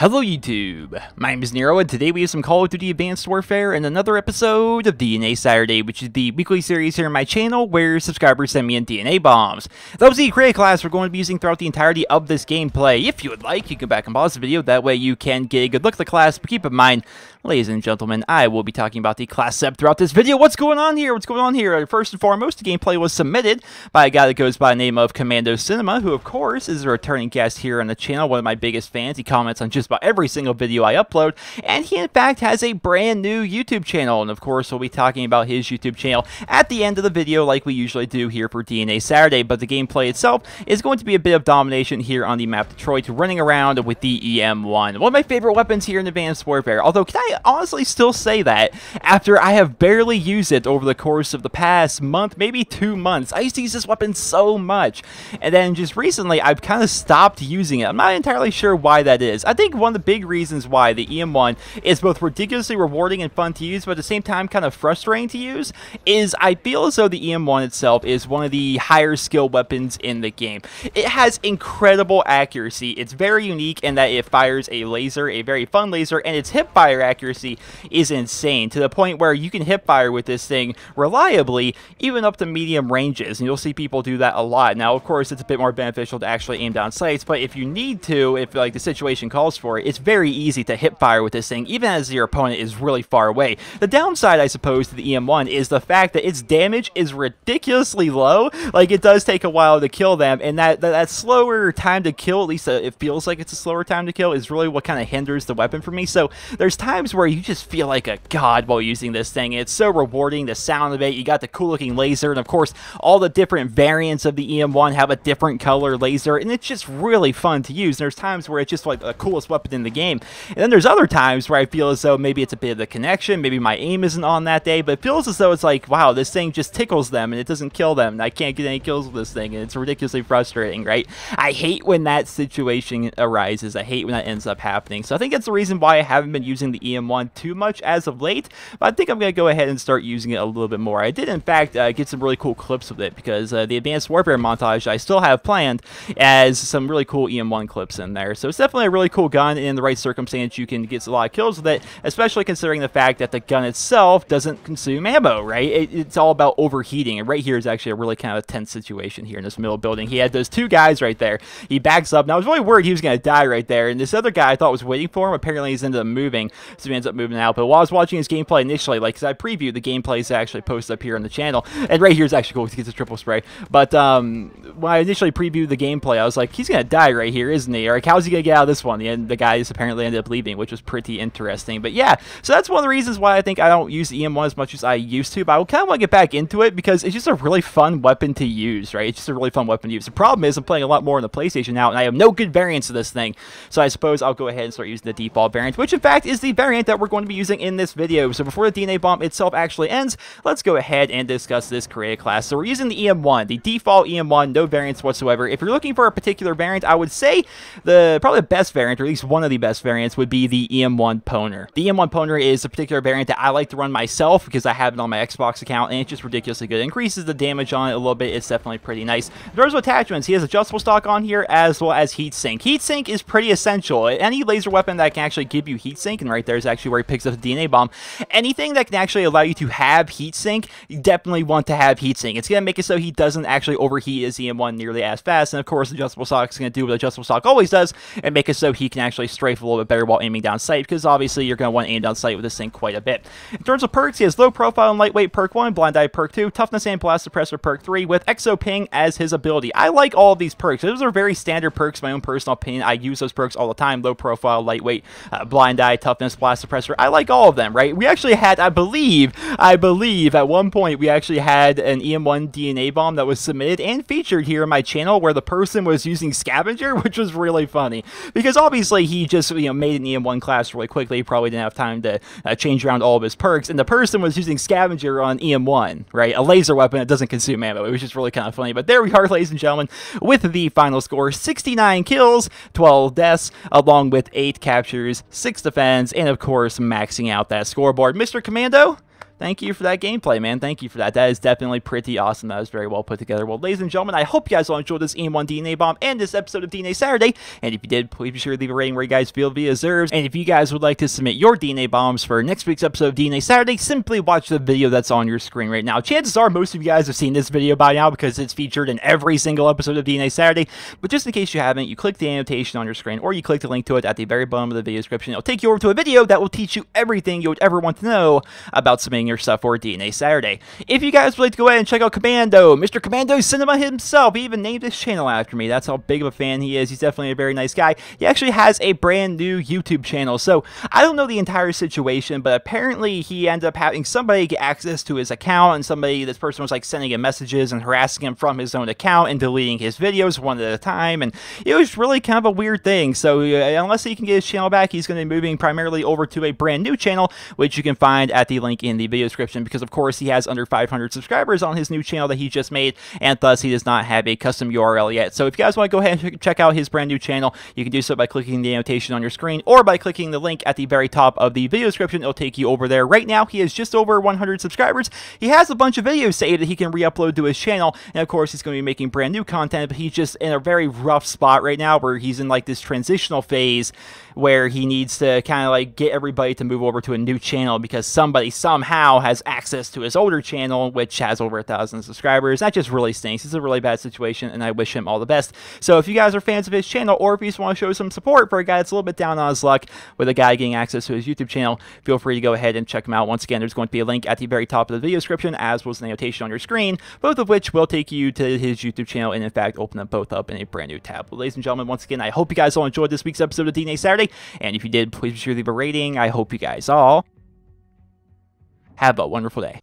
Hello YouTube, my name is Nero, and today we have some Call of Duty Advanced Warfare and another episode of DNA Saturday, which is the weekly series here on my channel where subscribers send me in DNA bombs. That was the create class we're going to be using throughout the entirety of this gameplay. If you would like, you can go back and pause the video, that way you can get a good look at the class, but keep in mind, ladies and gentlemen, I will be talking about the class setup throughout this video. What's going on here? What's going on here? First and foremost, the gameplay was submitted by a guy that goes by the name of NerosCinema, who of course is a returning guest here on the channel, one of my biggest fans. He comments on just about every single video I upload, and he in fact has a brand new YouTube channel, and of course we'll be talking about his YouTube channel at the end of the video like we usually do here for DNA Saturday. But the gameplay itself is going to be a bit of domination here on the map Detroit, running around with the EM1, one of my favorite weapons here in Advanced Warfare. Although, can I honestly still say that after I have barely used it over the course of the past month, maybe 2 months? I used to use this weapon so much, and then just recently I've kind of stopped using it. I'm not entirely sure why that is. I think one of the big reasons why the EM1 is both ridiculously rewarding and fun to use, but at the same time kind of frustrating to use, is I feel as though the EM1 itself is one of the higher skill weapons in the game. It has incredible accuracy. It's very unique in that it fires a laser, a very fun laser, and its hip fire accuracy is insane, to the point where you can hip fire with this thing reliably even up to medium ranges, and you'll see people do that a lot. Now of course it's a bit more beneficial to actually aim down sights, but if you need to, if like the situation calls for it, it's very easy to hip fire with this thing even as your opponent is really far away. The downside, I suppose, to the EM1 is the fact that its damage is ridiculously low. Like, it does take a while to kill them, and that slower time to kill, at least it feels like it's a slower time to kill, is really what kind of hinders the weapon for me. So there's times where you just feel like a god while using this thing. It's so rewarding, the sound of it. You got the cool looking laser, and of course all the different variants of the EM1 have a different color laser, and it's just really fun to use. And there's times where it's just like the coolest weapon in the game, and then there's other times where I feel as though maybe it's a bit of the connection, maybe my aim isn't on that day, but it feels as though it's like, wow, this thing just tickles them and it doesn't kill them, and I can't get any kills with this thing, and it's ridiculously frustrating, right? I hate when that situation arises. I hate when that ends up happening. So I think that's the reason why I haven't been using the EM1 too much as of late, but I think I'm going to go ahead and start using it a little bit more. I did in fact get some really cool clips with it, because the Advanced Warfare montage I still have planned as some really cool EM1 clips in there. So it's definitely a really cool gun, and in the right circumstance you can get a lot of kills with it, especially considering the fact that the gun itself doesn't consume ammo, right? It's all about overheating, and right here is actually a really kind of tense situation here in this middle building. He had those two guys right there. He backs up. Now I was really worried he was going to die right there, and this other guy I thought was waiting for him. Apparently he's ended up moving, so he ends up moving out. But while I was watching his gameplay initially, like, because I previewed the gameplays I actually posted up here on the channel, and right here is actually cool to get the triple spray, but when I initially previewed the gameplay, I was like, he's going to die right here, isn't he? Or like, how's he going to get out of this one? And the guys apparently ended up leaving, which was pretty interesting. But yeah, so that's one of the reasons why I think I don't use the EM1 as much as I used to, but I kind of want to get back into it because it's just a really fun weapon to use, right? It's just a really fun weapon to use. The problem is I'm playing a lot more on the PlayStation now, and I have no good variants of this thing, so I suppose I'll go ahead and start using the default variant, which in fact is the variant that we're going to be using in this video. So before the DNA bomb itself actually ends, let's go ahead and discuss this created class. So we're using the EM1, the default EM1, no variants whatsoever. If you're looking for a particular variant, I would say probably the best variant, or at least one of the best variants, would be the EM1 Poner. The EM1 Poner is a particular variant that I like to run myself because I have it on my Xbox account, and it's just ridiculously good. It increases the damage on it a little bit. It's definitely pretty nice. There's attachments. He has adjustable stock on here, as well as heatsink. Heatsink is pretty essential. Any laser weapon that can actually give you heatsink, and right there is actually where he picks up the DNA bomb, anything that can actually allow you to have heatsink, you definitely want to have heatsink. It's going to make it so he doesn't actually overheat his EM1 nearly as fast, and of course adjustable stock is going to do what adjustable stock always does, and make it so he can actually strafe a little bit better while aiming down sight, because obviously you're going to want to aim down sight with this thing quite a bit. In terms of perks, he has low profile and lightweight perk 1, blind eye perk 2, toughness and blast suppressor perk 3, with exo ping as his ability. I like all of these perks. Those are very standard perks, my own personal opinion. I use those perks all the time. Low profile, lightweight, blind eye, toughness, blast suppressor. I like all of them, right? We actually had, I believe at one point we actually had an EM1 DNA bomb that was submitted and featured here on my channel where the person was using scavenger, which was really funny because obviously he just made an EM1 class really quickly. He probably didn't have time to change around all of his perks, and the person was using scavenger on EM1, right? A laser weapon that doesn't consume ammo. It was just really kind of funny. But there we are, ladies and gentlemen, with the final score: 69 kills, 12 deaths, along with 8 captures, 6 defends, and of course maxing out that scoreboard. Mr. Commando, Thank you for that gameplay, man. Thank you for that. That is definitely pretty awesome. That was very well put together. Well, ladies and gentlemen, I hope you guys all enjoyed this EM1 DNA Bomb and this episode of DNA Saturday. And if you did, please be sure to leave a rating where you guys feel it deserves. And if you guys would like to submit your DNA bombs for next week's episode of DNA Saturday, simply watch the video that's on your screen right now. Chances are most of you guys have seen this video by now because it's featured in every single episode of DNA Saturday. But just in case you haven't, you click the annotation on your screen or you click the link to it at the very bottom of the video description. It'll take you over to a video that will teach you everything you would ever want to know about submitting your stuff for DNA Saturday. If you guys would like to go ahead and check out Commando, Mr. Commando Cinema himself, he even named his channel after me. That's how big of a fan he is. He's definitely a very nice guy. He actually has a brand new YouTube channel. So I don't know the entire situation, but apparently he ended up having somebody get access to his account, and this person was like sending him messages and harassing him from his own account and deleting his videos one at a time, and it was really kind of a weird thing. So unless he can get his channel back, he's going to be moving primarily over to a brand new channel, which you can find at the link in the video description, because of course he has under 500 subscribers on his new channel that he just made, and thus he does not have a custom URL yet. So if you guys want to go ahead and check out his brand new channel, you can do so by clicking the annotation on your screen or by clicking the link at the very top of the video description. It'll take you over there. Right now he has just over 100 subscribers. He has a bunch of videos saved that he can re-upload to his channel, and of course he's going to be making brand new content, but he's just in a very rough spot right now where he's in like this transitional phase where he needs to kind of like get everybody to move over to a new channel because somebody somehow has access to his older channel, which has over 1,000 subscribers. That just really stinks. It's a really bad situation, and I wish him all the best. So if you guys are fans of his channel, or if you just want to show some support for a guy that's a little bit down on his luck with a guy getting access to his YouTube channel, feel free to go ahead and check him out. Once again, there's going to be a link at the very top of the video description, as was the annotation on your screen, both of which will take you to his YouTube channel and in fact open them both up in a brand new tab. Well, ladies and gentlemen, once again, I hope you guys all enjoyed this week's episode of DNA Saturday, and if you did, please be sure to leave a rating. I hope you guys all have a wonderful day.